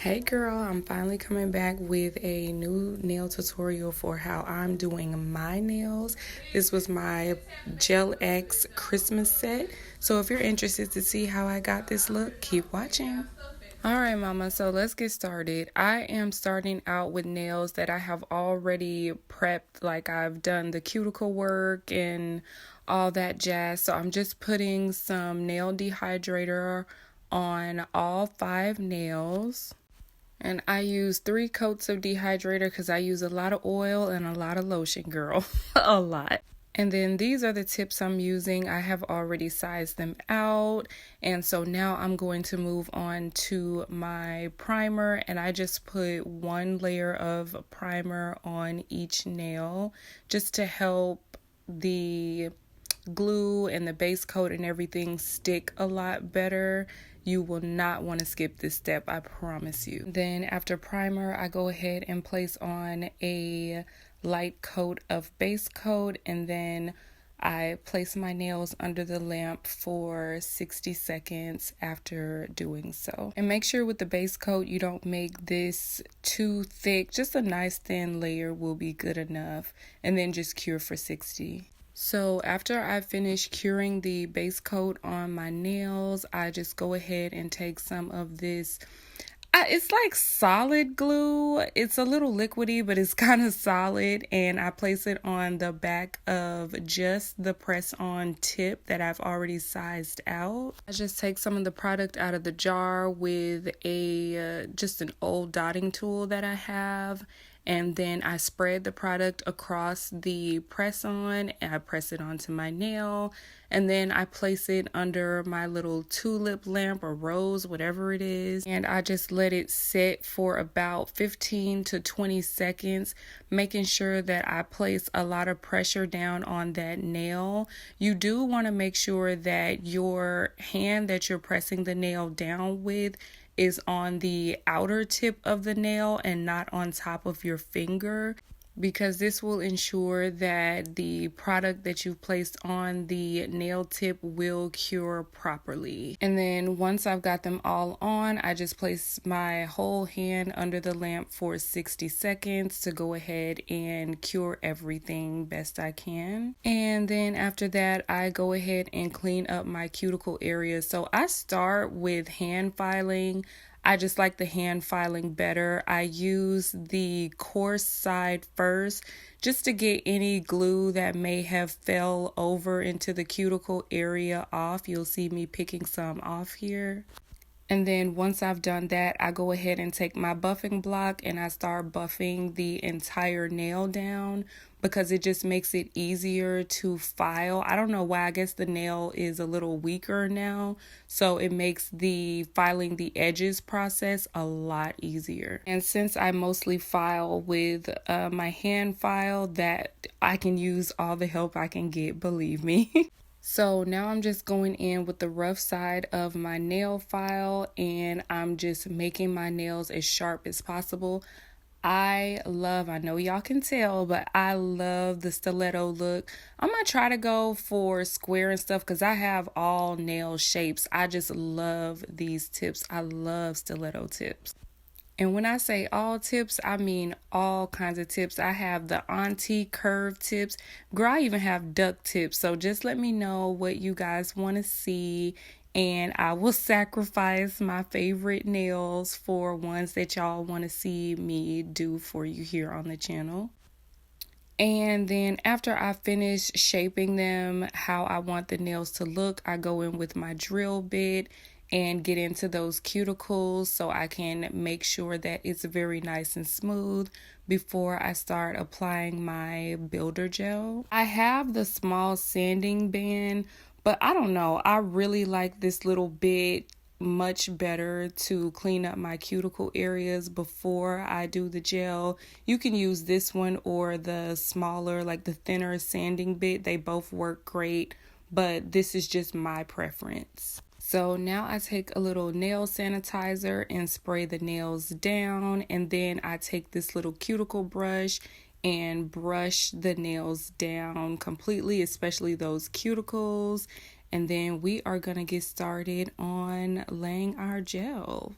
Hey girl, I'm finally coming back with a new nail tutorial for how I'm doing my nails. This was my Gelx Christmas set. So if you're interested to see how I got this look, keep watching. Alright mama, so let's get started. I am starting out with nails that I have already prepped, like I've done the cuticle work and all that jazz. So I'm just putting some nail dehydrator on all 5 nails. And I use 3 coats of dehydrator because I use a lot of oil and a lot of lotion, girl. A lot. And then these are the tips I'm using. I have already sized them out. And so now I'm going to move on to my primer. And I just put 1 layer of primer on each nail just to help the glue and the base coat and everything stick a lot better. You will not want to skip this step, I promise you. Then after primer, I go ahead and place on a light coat of base coat, and then I place my nails under the lamp for 60 seconds after doing so. And make sure with the base coat you don't make this too thick. Just a nice thin layer will be good enough, and then just cure for 60. So after I finish curing the base coat on my nails, I just go ahead and take some of this. It's like solid glue. It's a little liquidy, but it's kind of solid. And I place it on the back of just the press-on tip that I've already sized out. I just take some of the product out of the jar with just an old dotting tool that I have. And then I spread the product across the press-on and I press it onto my nail. And then I place it under my little tulip lamp or rose, whatever it is. And I just let it sit for about 15 to 20 seconds, making sure that I place a lot of pressure down on that nail. You do want to make sure that your hand that you're pressing the nail down with is on the outer tip of the nail and not on top of your finger, because this will ensure that the product that you've placed on the nail tip will cure properly. And then once I've got them all on, I just place my whole hand under the lamp for 60 seconds to go ahead and cure everything best I can. And then after that, I go ahead and clean up my cuticle area. So I start with hand filing. I just like the hand filing better. I use the coarse side first just to get any glue that may have fell over into the cuticle area off. You'll see me picking some off here. And then once I've done that, I go ahead and take my buffing block and I start buffing the entire nail down because it just makes it easier to file. I don't know why, I guess the nail is a little weaker now, so it makes the filing the edges process a lot easier. And since I mostly file with my hand file, that I can use all the help I can get, believe me. So now I'm just going in with the rough side of my nail file and I'm just making my nails as sharp as possible. I know y'all can tell, but I love the stiletto look. I'm going to try to go for square and stuff because I have all nail shapes. I just love these tips. I love stiletto tips. And when I say all tips, I mean all kinds of tips. I have the auntie curve tips. Girl, I even have duck tips. So just let me know what you guys want to see. And I will sacrifice my favorite nails for ones that y'all want to see me do for you here on the channel. And then after I finish shaping them how I want the nails to look, I go in with my drill bit and get into those cuticles so I can make sure that it's very nice and smooth before I start applying my builder gel. I have the small sanding band, but I don't know, I really like this little bit much better to clean up my cuticle areas before I do the gel. You can use this one or the smaller, like the thinner sanding bit. They both work great, but this is just my preference. So now I take a little nail sanitizer and spray the nails down, and then I take this little cuticle brush and brush the nails down completely, especially those cuticles. And then we are going to get started on laying our gel.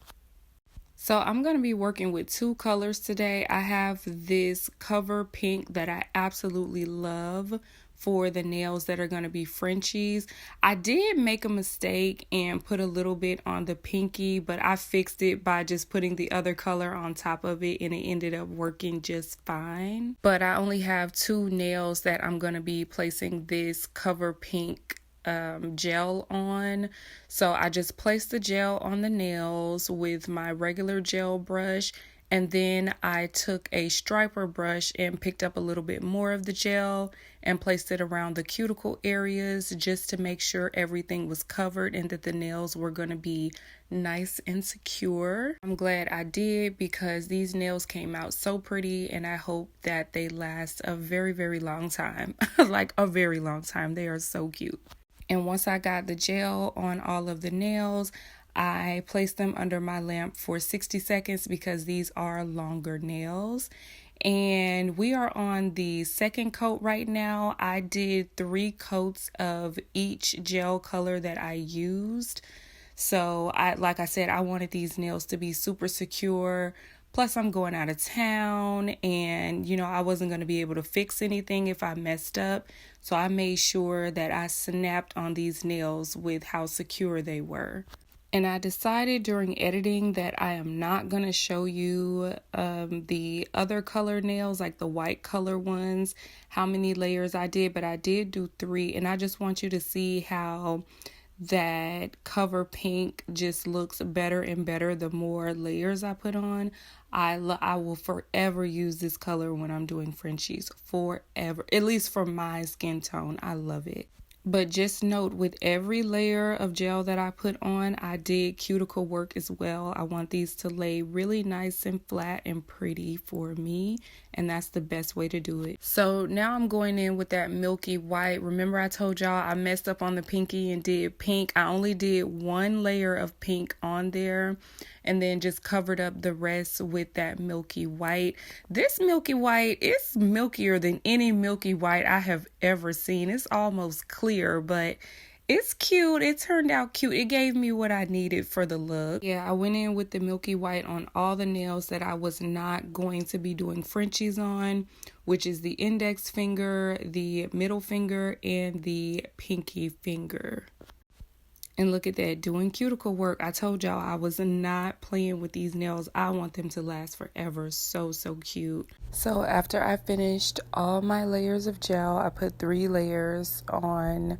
So I'm going to be working with two colors today. I have this cover pink that I absolutely love for the nails that are going to be Frenchies. I did make a mistake and put a little bit on the pinky, but I fixed it by just putting the other color on top of it, and it ended up working just fine. But I only have two nails that I'm going to be placing this cover pink gel on. So I just placed the gel on the nails with my regular gel brush, and then I took a striper brush and picked up a little bit more of the gel and placed it around the cuticle areas just to make sure everything was covered and that the nails were going to be nice and secure. I'm glad I did because these nails came out so pretty, and I hope that they last a very, very long time. Like a very long time. They are so cute. And once I got the gel on all of the nails, I placed them under my lamp for 60 seconds because these are longer nails. And we are on the second coat right now. I did 3 coats of each gel color that I used. So like I said, I wanted these nails to be super secure. Plus, I'm going out of town and, I wasn't going to be able to fix anything if I messed up. So I made sure that I snapped on these nails with how secure they were. And I decided during editing that I am not going to show you the other color nails, like the white color ones, how many layers I did, but I did do 3. And I just want you to see how that cover pink just looks better and better the more layers I put on. I will forever use this color when I'm doing Frenchies, forever, at least for my skin tone. I love it. But just note, with every layer of gel that I put on, I did cuticle work as well. I want these to lay really nice and flat and pretty for me, and that's the best way to do it. So now I'm going in with that milky white. Remember I told y'all I messed up on the pinky and did pink. I only did 1 layer of pink on there and then just covered up the rest with that milky white. This milky white is milkier than any milky white I have ever seen. It's almost clear, but it's cute. It turned out cute. It gave me what I needed for the look. Yeah, I went in with the milky white on all the nails that I was not going to be doing Frenchies on, which is the index finger, the middle finger, and the pinky finger. And look at that, doing cuticle work. I told y'all I was not playing with these nails. I want them to last forever. So, so cute. So after I finished all my layers of gel, I put 3 layers on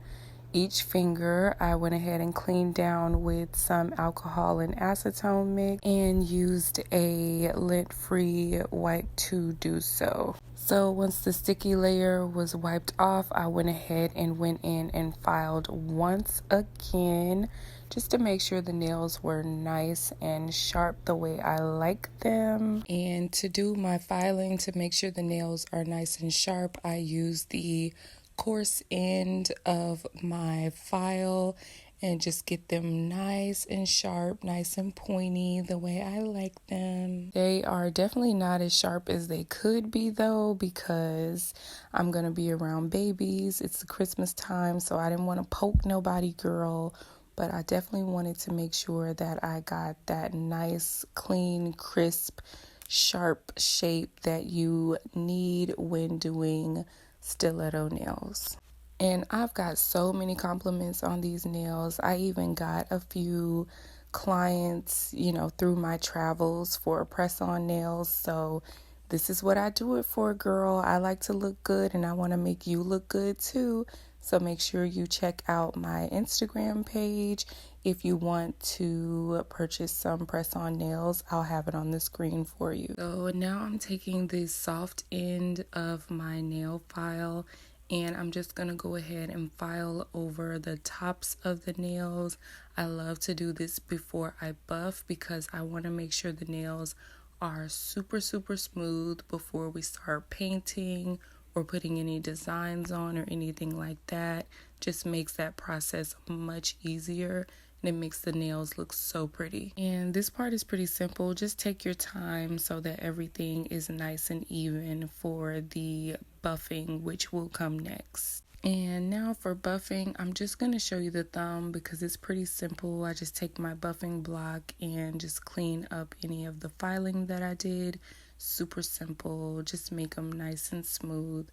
each finger. I went ahead and cleaned down with some alcohol and acetone mix and used a lint-free wipe to do so. So once the sticky layer was wiped off, I went ahead and went in and filed once again just to make sure the nails were nice and sharp the way I like them. And to do my filing to make sure the nails are nice and sharp, I use the coarse end of my file and just get them nice and sharp, nice and pointy the way I like them. They are definitely not as sharp as they could be though, because I'm gonna be around babies. It's the Christmas time, so I didn't want to poke nobody, girl, but I definitely wanted to make sure that I got that nice, clean, crisp, sharp shape that you need when doing stiletto nails. And I've got so many compliments on these nails. I even got a few clients, through my travels for press-on nails. So this is what I do it for, girl. I like to look good and I want to make you look good too. So make sure you check out my Instagram page if you want to purchase some press-on nails. I'll have it on the screen for you. So now I'm taking the soft end of my nail file and I'm just going to go ahead and file over the tops of the nails. I love to do this before I buff because I want to make sure the nails are super, super smooth before we start painting or putting any designs on or anything like that. Just makes that process much easier and it makes the nails look so pretty. And this part is pretty simple. Just take your time so that everything is nice and even for the buffing, which will come next. And now for buffing, I'm just going to show you the thumb because it's pretty simple. I just take my buffing block and just clean up any of the filing that I did. Super simple, just make them nice and smooth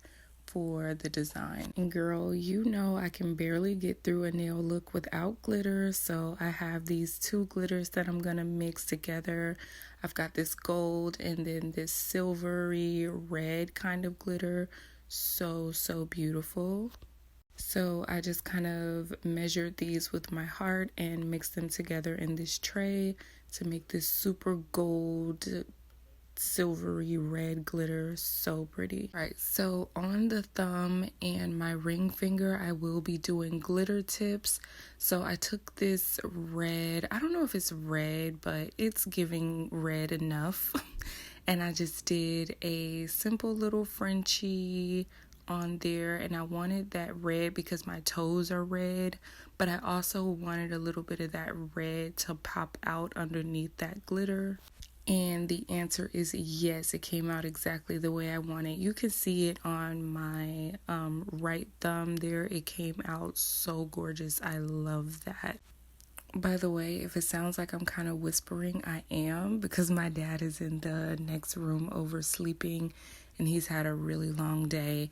for the design. And girl, you know I can barely get through a nail look without glitter, so I have these two glitters that I'm gonna mix together. I've got this gold and then this silvery red kind of glitter. So beautiful. So I just kind of measured these with my heart and mixed them together in this tray to make this super gold silvery red glitter. So pretty. All right, so on the thumb and my ring finger I will be doing glitter tips. So I took this red, I don't know if it's red, but it's giving red enough. And I just did a simple little Frenchie on there, and I wanted that red because my toes are red, but I also wanted a little bit of that red to pop out underneath that glitter. And the answer is yes, it came out exactly the way I wanted. You can see it on my right thumb there. It came out so gorgeous. I love that. By the way, if it sounds like I'm kind of whispering, I am because my dad is in the next room oversleeping and he's had a really long day.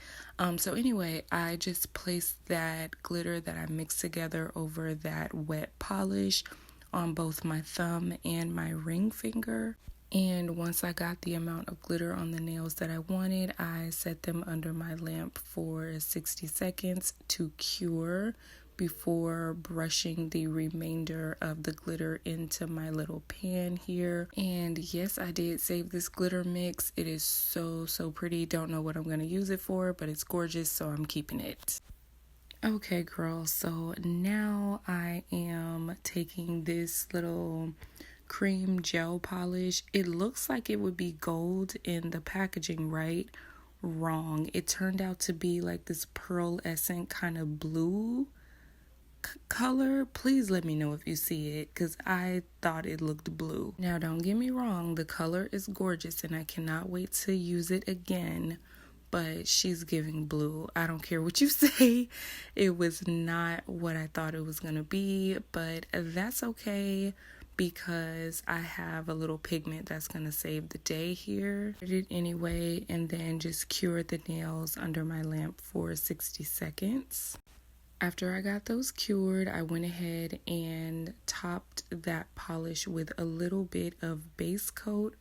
So anyway, I just placed that glitter that I mixed together over that wet polish on both my thumb and my ring finger. And once I got the amount of glitter on the nails that I wanted, I set them under my lamp for 60 seconds to cure before brushing the remainder of the glitter into my little pan here. And yes, I did save this glitter mix. It is so pretty. Don't know what I'm going to use it for, but it's gorgeous, so I'm keeping it. Okay, girl, so now I am taking this little cream gel polish. It looks like it would be gold in the packaging, right? Wrong. It turned out to be like this pearlescent kind of blue color. Please let me know if you see it because I thought it looked blue. Now, don't get me wrong, the color is gorgeous and I cannot wait to use it again, but she's giving blue. I don't care what you say. It was not what I thought it was gonna be, but that's okay because I have a little pigment that's gonna save the day here. I did it anyway, and then just cured the nails under my lamp for 60 seconds. After I got those cured, I went ahead and topped that polish with a little bit of base coat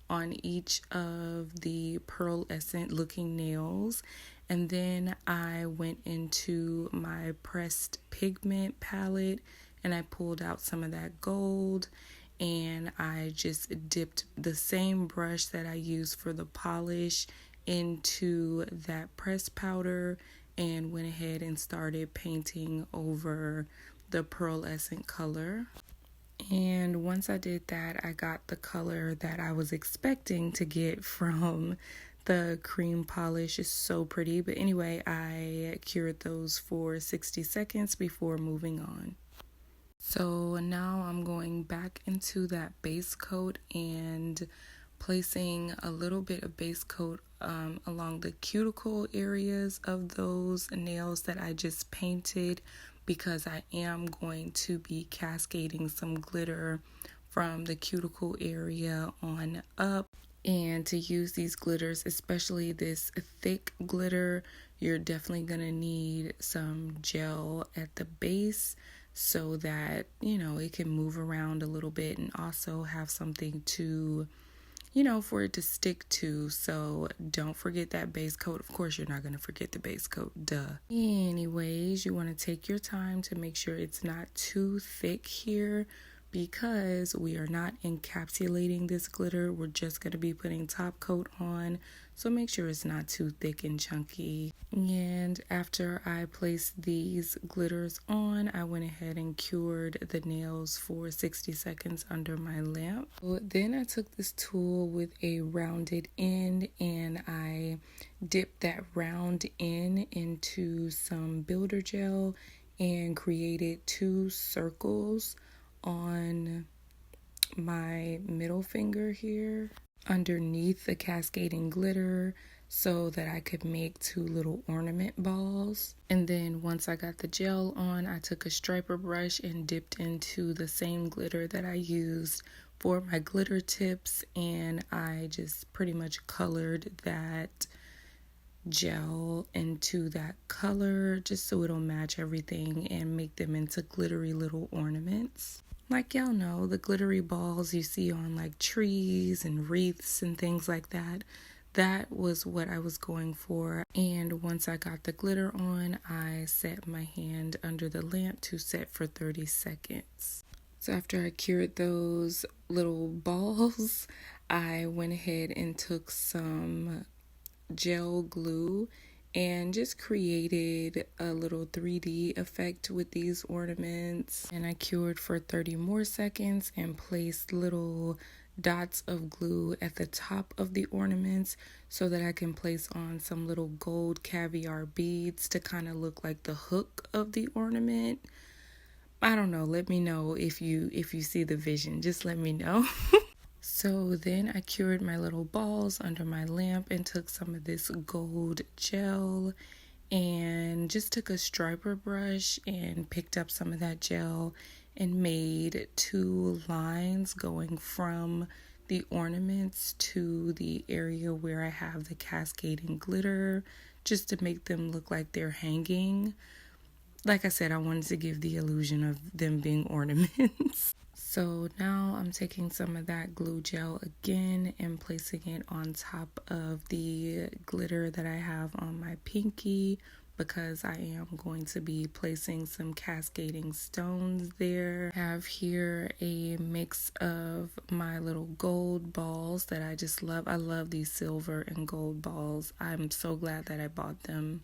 on each of the pearlescent looking nails. And then I went into my pressed pigment palette and I pulled out some of that gold and I just dipped the same brush that I used for the polish into that pressed powder and went ahead and started painting over the pearlescent color. And once I did that, I got the color that I was expecting to get from the cream polish. Is so pretty. But anyway, I cured those for 60 seconds before moving on. So now I'm going back into that base coat and placing a little bit of base coat along the cuticle areas of those nails that I just painted, because I am going to be cascading some glitter from the cuticle area on up. And to use these glitters, especially this thick glitter, you're definitely going to need some gel at the base so that, you know, it can move around a little bit and also have something to, you know, for it to stick to. So don't forget that base coat. Of course, you're not going to forget the base coat. Duh. Anyways, you want to take your time to make sure it's not too thick here, because we are not encapsulating this glitter. We're just going to be putting top coat on. So make sure it's not too thick and chunky. And after I placed these glitters on, I went ahead and cured the nails for 60 seconds under my lamp. Then I took this tool with a rounded end and I dipped that round end into some builder gel and created 2 circles on my middle finger here. underneath the cascading glitter so that I could make 2 little ornament balls. And then once I got the gel on, I took a striper brush and dipped into the same glitter that I used for my glitter tips, and I just pretty much colored that gel into that color just so it'll match everything and make them into glittery little ornaments. Like y'all know, the glittery balls you see on like trees and wreaths and things like that. That was what I was going for. And once I got the glitter on, I set my hand under the lamp to set for 30 seconds. So after I cured those little balls, I went ahead and took some gel glue and just created a little 3D effect with these ornaments. And I cured for 30 more seconds and placed little dots of glue at the top of the ornaments so that I can place on some little gold caviar beads to kind of look like the hook of the ornament. I don't know, let me know if you see the vision. Just let me know. So then I cured my little balls under my lamp and took some of this gold gel and just took a striper brush and picked up some of that gel and made 2 lines going from the ornaments to the area where I have the cascading glitter, just to make them look like they're hanging. Like I said, I wanted to give the illusion of them being ornaments. So now I'm taking some of that glue gel again and placing it on top of the glitter that I have on my pinky, because I am going to be placing some cascading stones there. I have here a mix of my little gold balls that I just love. I love these silver and gold balls. I'm so glad that I bought them.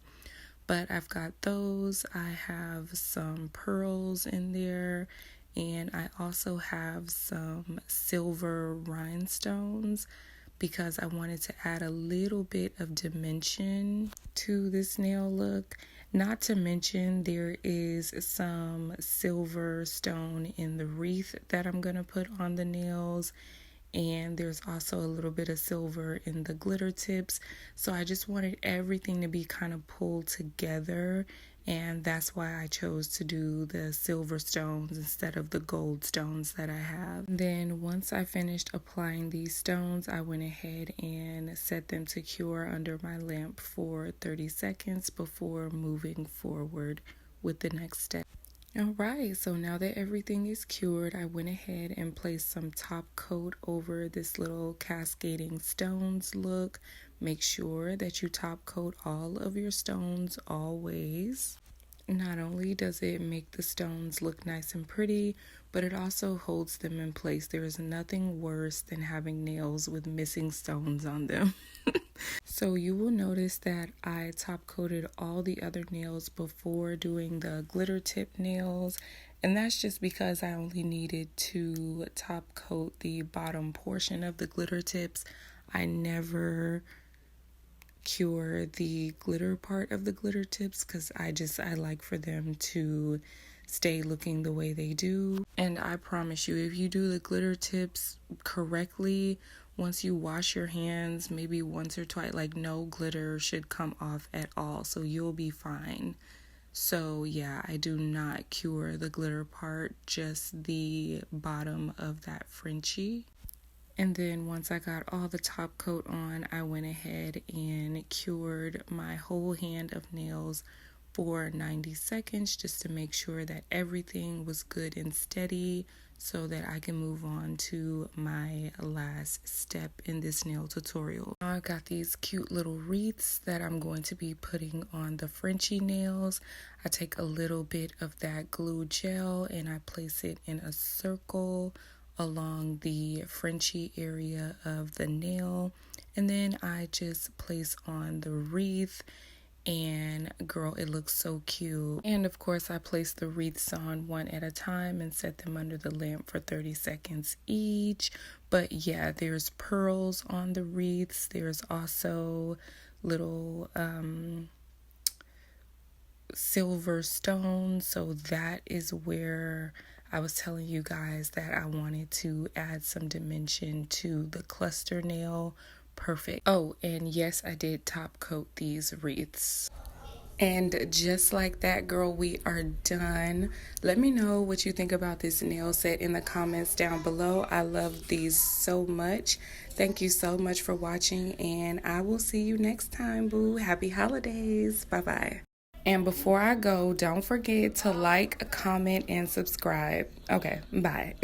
But I've got those. I have some pearls in there. And I also have some silver rhinestones because I wanted to add a little bit of dimension to this nail look. Not to mention there is some silver stone in the wreath that I'm going to put on the nails. And there's also a little bit of silver in the glitter tips. So I just wanted everything to be kind of pulled together. And that's why I chose to do the silver stones instead of the gold stones that I have. Then once I finished applying these stones, I went ahead and set them to cure under my lamp for 30 seconds before moving forward with the next step. Alright, so now that everything is cured, I went ahead and placed some top coat over this little cascading stones look. Make sure that you top coat all of your stones always. Not only does it make the stones look nice and pretty, but it also holds them in place. There is nothing worse than having nails with missing stones on them. So you will notice that I top coated all the other nails before doing the glitter tip nails, and that's just because I only needed to top coat the bottom portion of the glitter tips. I never cure the glitter part of the glitter tips because I like for them to stay looking the way they do. And I promise you, if you do the glitter tips correctly, once you wash your hands maybe once or twice, like no glitter should come off at all, so you'll be fine. So yeah, I do not cure the glitter part, just the bottom of that Frenchie. And then once I got all the top coat on, I went ahead and cured my whole hand of nails for 90 seconds just to make sure that everything was good and steady so that I can move on to my last step in this nail tutorial. Now I got these cute little wreaths that I'm going to be putting on the Frenchie nails. I take a little bit of that glue gel and I place it in a circle along the Frenchie area of the nail, and then I just place on the wreath, and girl, it looks so cute. And of course I place the wreaths on one at a time and set them under the lamp for 30 seconds each. But yeah, there's pearls on the wreaths. There's also little silver stones, so that is where I was telling you guys that I wanted to add some dimension to the cluster nail. Perfect. Oh, and yes, I did top coat these wreaths. And just like that, girl, we are done. Let me know what you think about this nail set in the comments down below. I love these so much. Thank you so much for watching, and I will see you next time, boo. Happy holidays. Bye-bye. And before I go, don't forget to like, comment, and subscribe. Okay, bye.